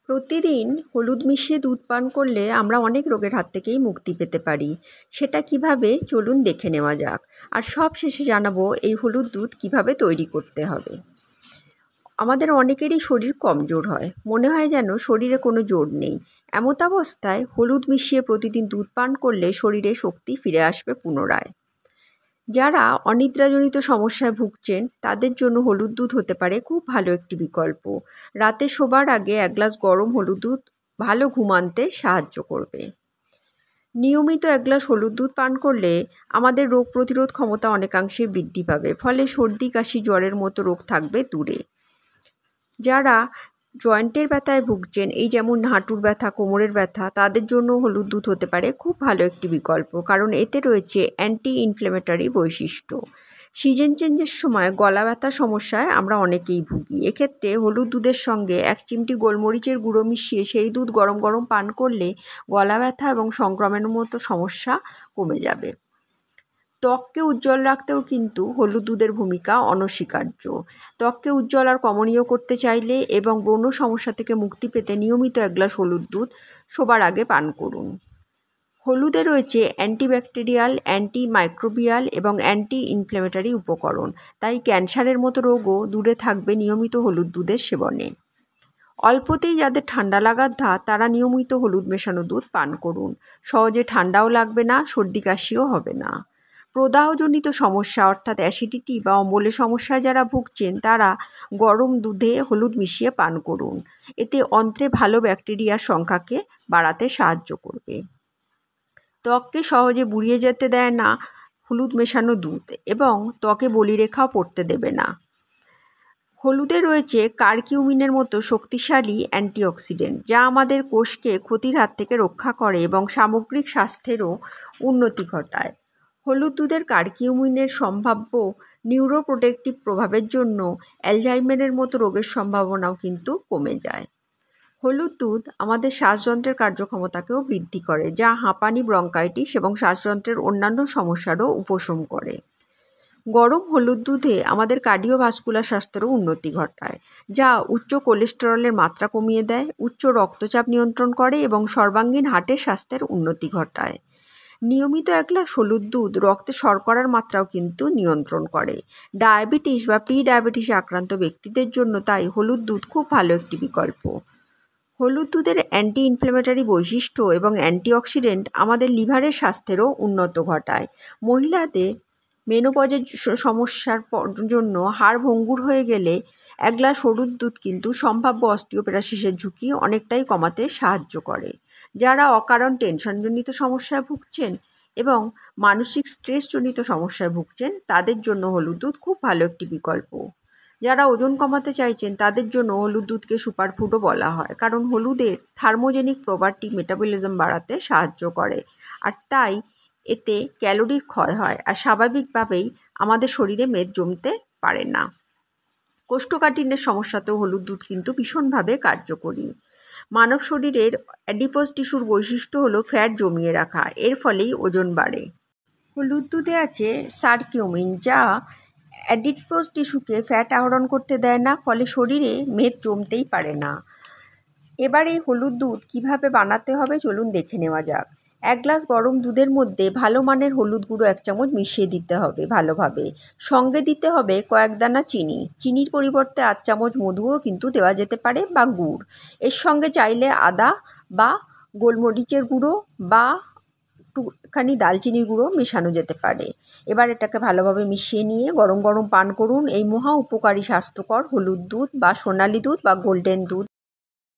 প্রতিদিন হলুদ মিশিয়ে দুধ পান করলে আমরা অনেক রোগের হাত থেকেই মুক্তি পেতে পারি। সেটা কিভাবে চলুন দেখে নেওয়া যাক। আর সব শেষে জানাবো এই হলুদ দুধ কিভাবে তৈরি করতে হবে। আমাদের অনেকেরই শরীর কমজোর হয়, মনে হয় যেন শরীরে কোনো জোর নেই। এমতাবস্থায় হলুদ মিশিয়ে প্রতিদিন দুধ পান করলে শরীরে শক্তি ফিরে আসবে পুনরায়। যারা অনিদ্রাজনিত সমস্যায় ভুগছেন তাদের জন্য হলুদ দুধ হতে পারে খুব ভালো একটি বিকল্প। রাতে শোবার আগে এক গ্লাস গরম হলুদ দুধ ভালো ঘুম আনতে সাহায্য করবে। নিয়মিত এক গ্লাস হলুদ দুধ পান করলে আমাদের রোগ প্রতিরোধ ক্ষমতা অনেকাংশে বৃদ্ধি পাবে, ফলে সর্দি কাশি জ্বরের মতো রোগ থাকবে দূরে। যারা জয়েন্টের ব্যথায় ভুগছেন, এই যেমন হাঁটুর ব্যথা, কোমরের ব্যথা, তাদের জন্য হলুদ দুধ হতে পারে খুব ভালো একটি বিকল্প, কারণ এতে রয়েছে অ্যান্টি ইনফ্ল্যামেটরি বৈশিষ্ট্য। সিজন চেঞ্জের সময় গলা ব্যথার সমস্যায় আমরা অনেকেই ভুগি। এক্ষেত্রে হলুদ দুধের সঙ্গে 1 চিমটি গোলমরিচের গুঁড়ো মিশিয়ে সেই দুধ গরম গরম পান করলে গলা ব্যথা এবং সংক্রমণের মতো সমস্যা কমে যাবে। ত্বককে উজ্জ্বল রাখতেও কিন্তু হলুদ দুধের ভূমিকা অনস্বীকার্য। ত্বককে উজ্জ্বল আর কমনীয় করতে চাইলে এবং ব্রণ সমস্যা থেকে মুক্তি পেতে নিয়মিত এক গ্লাস হলুদ দুধ শোবার আগে পান করুন। হলুদে রয়েছে অ্যান্টিব্যাকটেরিয়াল, অ্যান্টিমাইক্রোবিয়াল এবং অ্যান্টি ইনফ্ল্যামেটরি উপকরণ, তাই ক্যান্সারের মতো রোগও দূরে থাকবে নিয়মিত হলুদ দুধের সেবনে। অল্পতেই যাদের ঠান্ডা লাগার ধাত, তারা নিয়মিত হলুদ মেশানো দুধ পান করুন। সহজে ঠান্ডাও লাগবে না, সর্দি কাশিও হবে না। প্রদাহজনিত সমস্যা অর্থাৎ অ্যাসিডিটি বা অম্বলের সমস্যায় যারা ভুগছেন, তারা গরম দুধে হলুদ মিশিয়ে পান করুন। এতে অন্ত্রে ভালো ব্যাকটেরিয়ার সংখ্যাকে বাড়াতে সাহায্য করবে। ত্বককে সহজে বুড়িয়ে যেতে দেয় না হলুদ মেশানো দুধ, এবং ত্বকে বলিরেখাও পড়তে দেবে না। হলুদে রয়েছে কারকিউমিনের মতো শক্তিশালী অ্যান্টিঅক্সিডেন্ট, যা আমাদের কোষকে ক্ষতির হাত থেকে রক্ষা করে এবং সামগ্রিক স্বাস্থ্যেরও উন্নতি ঘটায়। হলুদ দুধের কারকিউমিনের সম্ভাব্য নিউরোপ্রোটেক্টিভ প্রভাবের জন্য অ্যালজাইমারের মতো রোগের সম্ভাবনাও কিন্তু কমে যায়। হলুদ দুধ আমাদের শ্বাসযন্ত্রের কার্যক্ষমতাকেও বৃদ্ধি করে, যা হাঁপানি, ব্রঙ্কাইটিস এবং শ্বাসযন্ত্রের অন্যান্য সমস্যারও উপশম করে। গরম হলুদ দুধে আমাদের কার্ডিওভাস্কুলার স্বাস্থ্যেরও উন্নতি ঘটায়, যা উচ্চ কোলেস্টেরলের মাত্রা কমিয়ে দেয়, উচ্চ রক্তচাপ নিয়ন্ত্রণ করে এবং সর্বাঙ্গীন হার্টের স্বাস্থ্যের উন্নতি ঘটায়। নিয়মিত এক গ্লাস হলুদ দুধ রক্তে শর্করার মাত্রাও কিন্তু নিয়ন্ত্রণ করে। ডায়াবেটিস বা প্রি ডায়াবেটিসে আক্রান্ত ব্যক্তিদের জন্য তাই হলুদ দুধ খুব ভালো একটি বিকল্প। হলুদ দুধের অ্যান্টি ইনফ্ল্যামেটরি বৈশিষ্ট্য এবং অ্যান্টিঅক্সিডেন্ট আমাদের লিভারের স্বাস্থ্যেরও উন্নত ঘটায়। মহিলাদের মেনোপজের সমস্যার জন্য হাড় ভঙ্গুর হয়ে গেলে এক গ্লাস হলুদ দুধ কিন্তু সম্ভাব্য অস্টিওপোরোসিসের ঝুঁকি অনেকটাই কমাতে সাহায্য করে। যারা অকারণ টেনশনজনিত সমস্যায় ভুগছেন এবং মানসিক স্ট্রেসজনিত সমস্যায় ভুগছেন, তাদের জন্য হলুদ দুধ খুব ভালো একটি বিকল্প। যারা ওজন কমাতে চাইছেন, তাদের জন্য হলুদ দুধকে সুপারফুডও বলা হয়, কারণ হলুদের থার্মোজেনিক প্রপার্টি মেটাবলিজম বাড়াতে সাহায্য করে, আর তাই এতে ক্যালোরির ক্ষয় হয় আর স্বাভাবিকভাবেই আমাদের শরীরে মেদ জমতে পারে না। কোষ্ঠকাঠিন্যের সমস্যাতেও হলুদ দুধ কিন্তু ভীষণভাবে কার্যকরী। মানব শরীরের অ্যাডিপোজ টিস্যুর বৈশিষ্ট্য হলো ফ্যাট জমিয়ে রাখা, এর ফলেই ওজন বাড়ে। হলুদ দুধে আছে সারকিউমিন, যা অ্যাডিপোজ টিস্যুকে ফ্যাট আহরণ করতে দেয় না, ফলে শরীরে মেদ জমতেই পারে না। এবার এই হলুদ দুধ কিভাবে বানাতে হবে চলুন দেখে নেওয়া যাক। এক গ্লাস গরম দুধের মধ্যে ভালো মানের হলুদ গুঁড়ো 1 চামচ মিশিয়ে দিতে হবে ভালোভাবে। সঙ্গে দিতে হবে কয়েক দানা চিনি। চিনির পরিবর্তে 8 চামচ মধুও কিন্তু দেওয়া যেতে পারে, বা গুড়। এর সঙ্গে চাইলে আদা বা গোলমরিচের গুঁড়ো বা একটুখানি দালচিনির গুঁড়ো মেশানো যেতে পারে। এবার এটাকে ভালোভাবে মিশিয়ে নিয়ে গরম গরম পান করুন এই মহা উপকারী স্বাস্থ্যকর হলুদ দুধ বা সোনালি দুধ বা গোল্ডেন দুধ